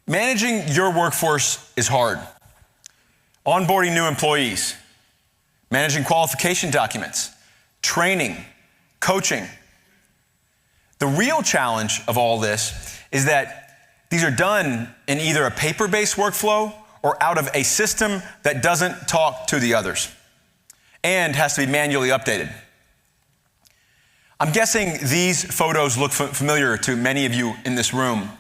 Managing your workforce is hard. Onboarding new employees, managing qualification documents, training, coaching. The real challenge of all this is that these are done in either a paper-based workflow or out of a system that doesn't talk to the others and has to be manually updated. I'm guessing these photos look familiar to many of you in this room.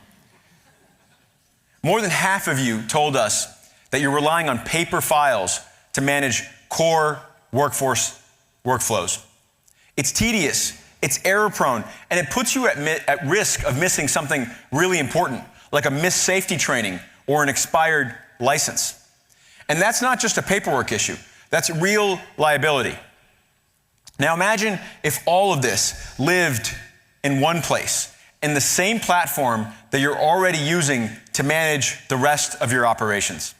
More than half of you told us that you're relying on paper files to manage core workforce workflows. It's tedious, it's error-prone, and it puts you at risk of missing something really important, like a missed safety training or an expired license. And that's not just a paperwork issue, that's real liability. Now imagine if all of this lived in one place, in the same platform that you're already using to manage the rest of your operations.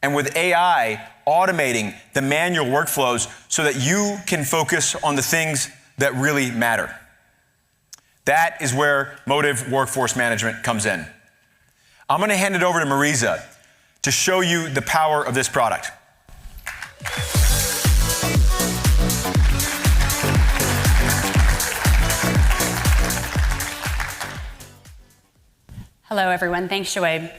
And with AI automating the manual workflows so that you can focus on the things that really matter. That is where Motive Workforce Management comes in. I'm going to hand it over to Mariza to show you the power of this product. Hello, everyone. Thanks, Shoaib.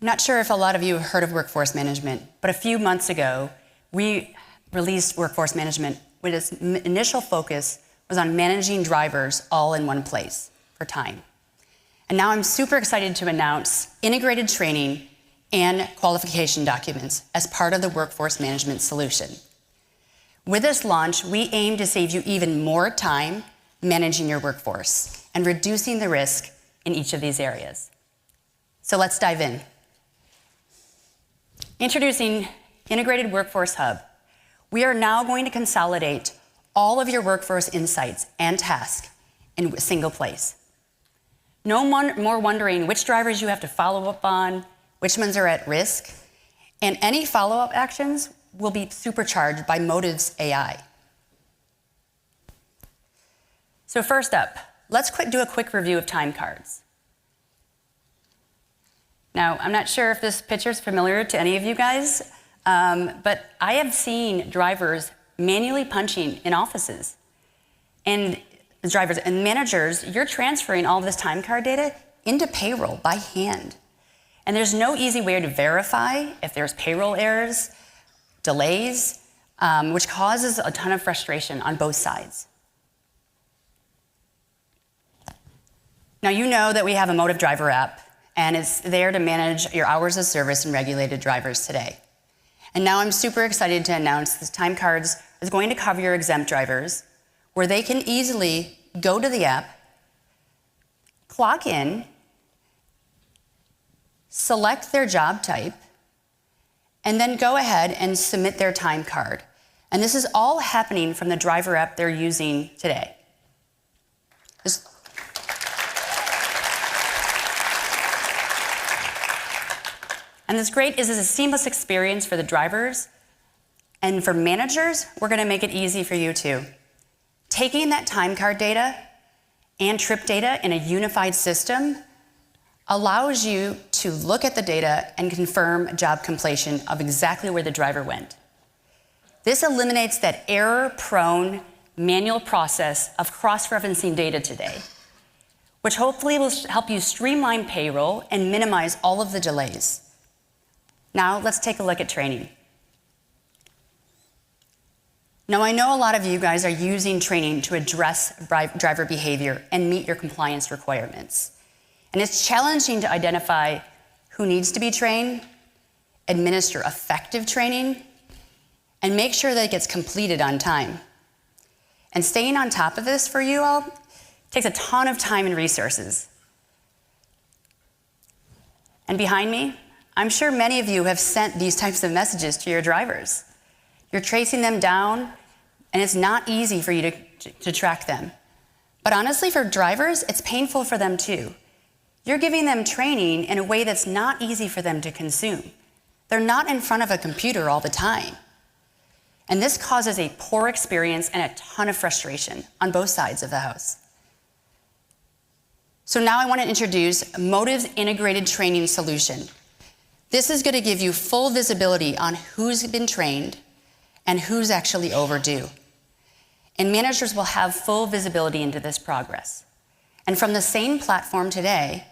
I'm not sure if a lot of you have heard of workforce management, but a few months ago, we released workforce management with its initial focus was on managing drivers all in one place for time. And now I'm super excited to announce integrated training and qualification documents as part of the workforce management solution. With this launch, we aim to save you even more time managing your workforce and reducing the risk in each of these areas. So let's dive in. Introducing Integrated Workforce Hub. We are now going to consolidate all of your workforce insights and tasks in a single place. No more wondering which drivers you have to follow up on, which ones are at risk, and any follow-up actions will be supercharged by Motive's AI. So first up, let's do a quick review of Timecards. Now, I'm not sure if this picture is familiar to any of you guys, but I have seen drivers manually punching in offices. And drivers and managers, you're transferring all of this time card data into payroll by hand. And there's no easy way to verify if there's payroll errors, delays, which causes a ton of frustration on both sides. Now, you know that we have a Motive Driver app, and it's there to manage your hours of service and regulated drivers today. And now I'm super excited to announce this Timecards is going to cover your exempt drivers, where they can easily go to the app, clock in, select their job type, and then go ahead and submit their time card. And this is all happening from the driver app they're using today. And what's great is it's a seamless experience for the drivers, and for managers, we're going to make it easy for you too. Taking that time card data and trip data in a unified system allows you to look at the data and confirm job completion of exactly where the driver went. This eliminates that error-prone manual process of cross-referencing data today, which hopefully will help you streamline payroll and minimize all of the delays. Now, let's take a look at training. Now, I know a lot of you guys are using training to address driver behavior and meet your compliance requirements. And it's challenging to identify who needs to be trained, administer effective training, and make sure that it gets completed on time. And staying on top of this for you all takes a ton of time and resources. And behind me, I'm sure many of you have sent these types of messages to your drivers. You're tracing them down, and it's not easy for you to track them. But honestly, for drivers, it's painful for them too. You're giving them training in a way that's not easy for them to consume. They're not in front of a computer all the time. And this causes a poor experience and a ton of frustration on both sides of the house. So now I want to introduce Motive's integrated training solution. This is going to give you full visibility on who's been trained and who's actually overdue. And managers will have full visibility into this progress. And from the same platform today,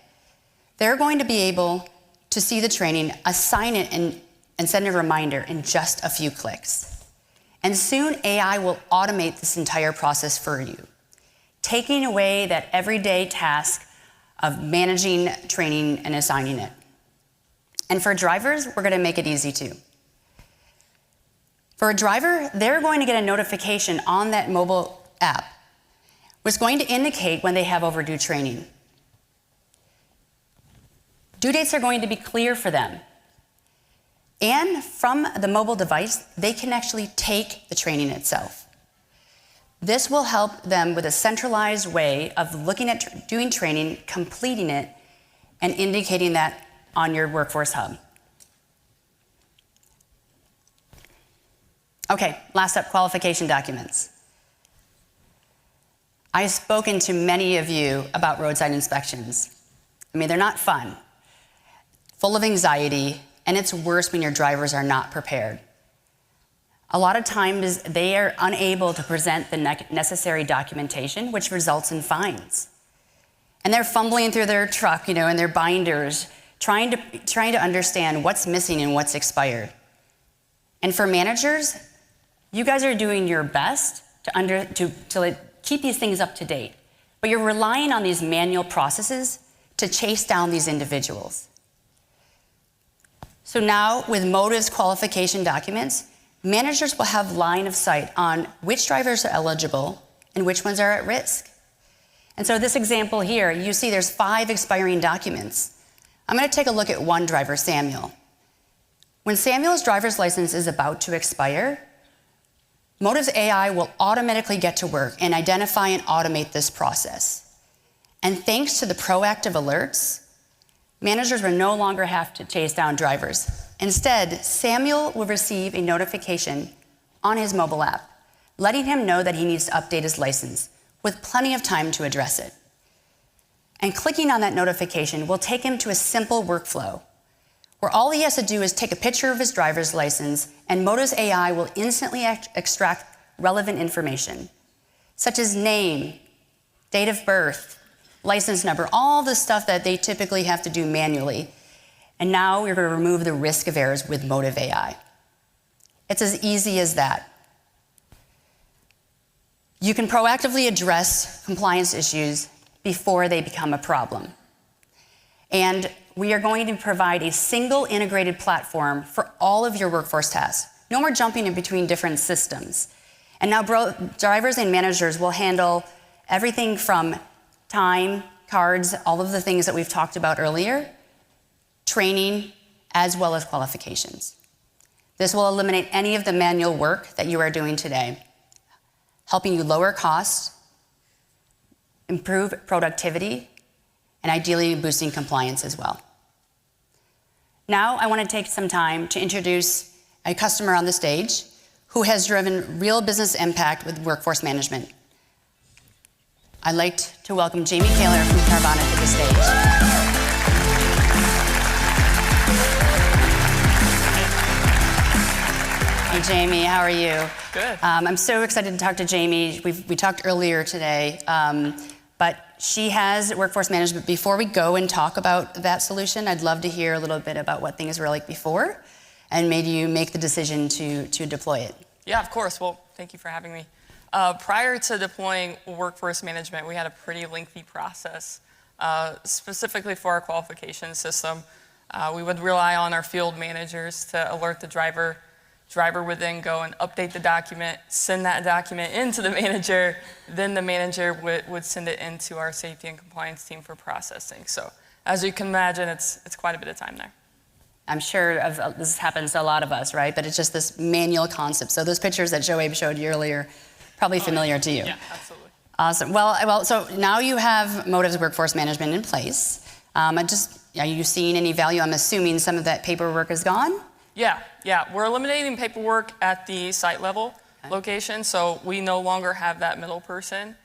they're going to be able to see the training, assign it, and send a reminder in just a few clicks. And soon AI will automate this entire process for you, taking away that everyday task of managing training and assigning it. And for drivers, we're going to make it easy too. For a driver, they're going to get a notification on that mobile app, which is going to indicate when they have overdue training. Due dates are going to be clear for them. And from the mobile device, they can actually take the training itself. This will help them with a centralized way of looking at doing training, completing it, and indicating that on your Workforce Hub. Okay, last up, qualification documents. I've spoken to many of you about roadside inspections. I mean, they're not fun, full of anxiety, and it's worse when your drivers are not prepared. A lot of times they are unable to present the necessary documentation, which results in fines. And they're fumbling through their truck, and their binders, trying to understand what's missing and what's expired. And for managers, you guys are doing your best to keep these things up to date, but you're relying on these manual processes to chase down these individuals. So now, with Motive's qualification documents, managers will have line of sight on which drivers are eligible and which ones are at risk. And so this example here, you see there's 5 expiring documents. I'm going to take a look at one driver, Samuel. When Samuel's driver's license is about to expire, Motive's AI will automatically get to work and identify and automate this process. And thanks to the proactive alerts, managers will no longer have to chase down drivers. Instead, Samuel will receive a notification on his mobile app, letting him know that he needs to update his license, with plenty of time to address it. And clicking on that notification will take him to a simple workflow, where all he has to do is take a picture of his driver's license, and Motive's AI will instantly extract relevant information, such as name, date of birth, license number, all the stuff that they typically have to do manually. And now we're going to remove the risk of errors with Motive AI. It's as easy as that. You can proactively address compliance issues before they become a problem. And we are going to provide a single integrated platform for all of your workforce tasks. No more jumping in between different systems. And now drivers and managers will handle everything from time, cards, all of the things that we've talked about earlier, training, as well as qualifications. This will eliminate any of the manual work that you are doing today, helping you lower costs, improve productivity, and ideally boosting compliance as well. Now I want to take some time to introduce a customer on the stage who has driven real business impact with workforce management. I'd like to welcome Jamie Caylor from Carvana to the stage. Hey Jamie, how are you? Good. I'm so excited to talk to Jamie. We talked earlier today, but she has workforce management. Before we go and talk about that solution, I'd love to hear a little bit about what things were like before and made you make the decision to deploy it. Yeah, of course. Well, thank you for having me. Prior to deploying workforce management, we had a pretty lengthy process, specifically for our qualification system. We would rely on our field managers to alert the driver. Driver would then go and update the document, send that document into the manager, then the manager would send it into our safety and compliance team for processing. So as you can imagine, it's quite a bit of time there. I'm sure this happens to a lot of us, right? But it's just this manual concept. So those pictures that Joabe showed you earlier, probably familiar to you. Yeah, absolutely. Awesome. Well, so now you have Motive's workforce management in place. Are you seeing any value? I'm assuming some of that paperwork is gone? Yeah. We're eliminating paperwork at the site level location, so we no longer have that middle person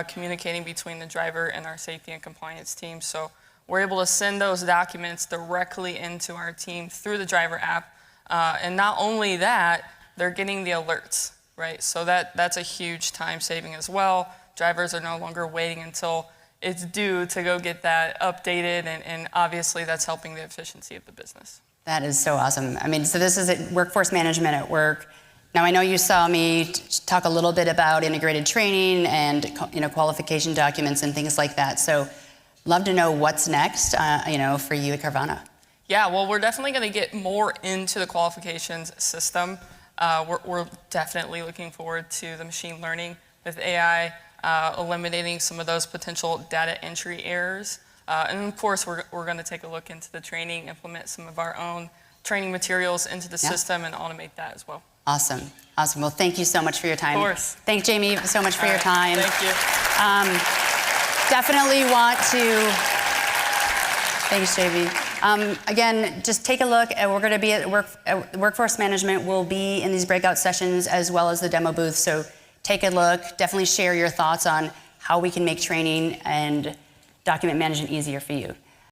communicating between the driver and our safety and compliance team. So we're able to send those documents directly into our team through the driver app. And not only that, they're getting the alerts, right? So that's a huge time saving as well. Drivers are no longer waiting until it's due to go get that updated, and obviously that's helping the efficiency of the business. That is so awesome. I mean, so this is workforce management at work. Now, I know you saw me talk a little bit about integrated training and qualification documents and things like that. So, love to know what's next, for you at Carvana. Yeah, well, we're definitely going to get more into the qualifications system. We're definitely looking forward to the machine learning with AI, eliminating some of those potential data entry errors. And of course, we're going to take a look into the training, implement some of our own training materials into the system, and automate that as well. Awesome. Awesome. Well, thank you so much for your time. Of course. Thank Jamie so much for your time. Thank you. Definitely want to. Thanks, JB. Again, just take a look. We're going to be at workforce management. Will be in these breakout sessions as well as the demo booth. So take a look. Definitely share your thoughts on how we can make training and document management easier for you.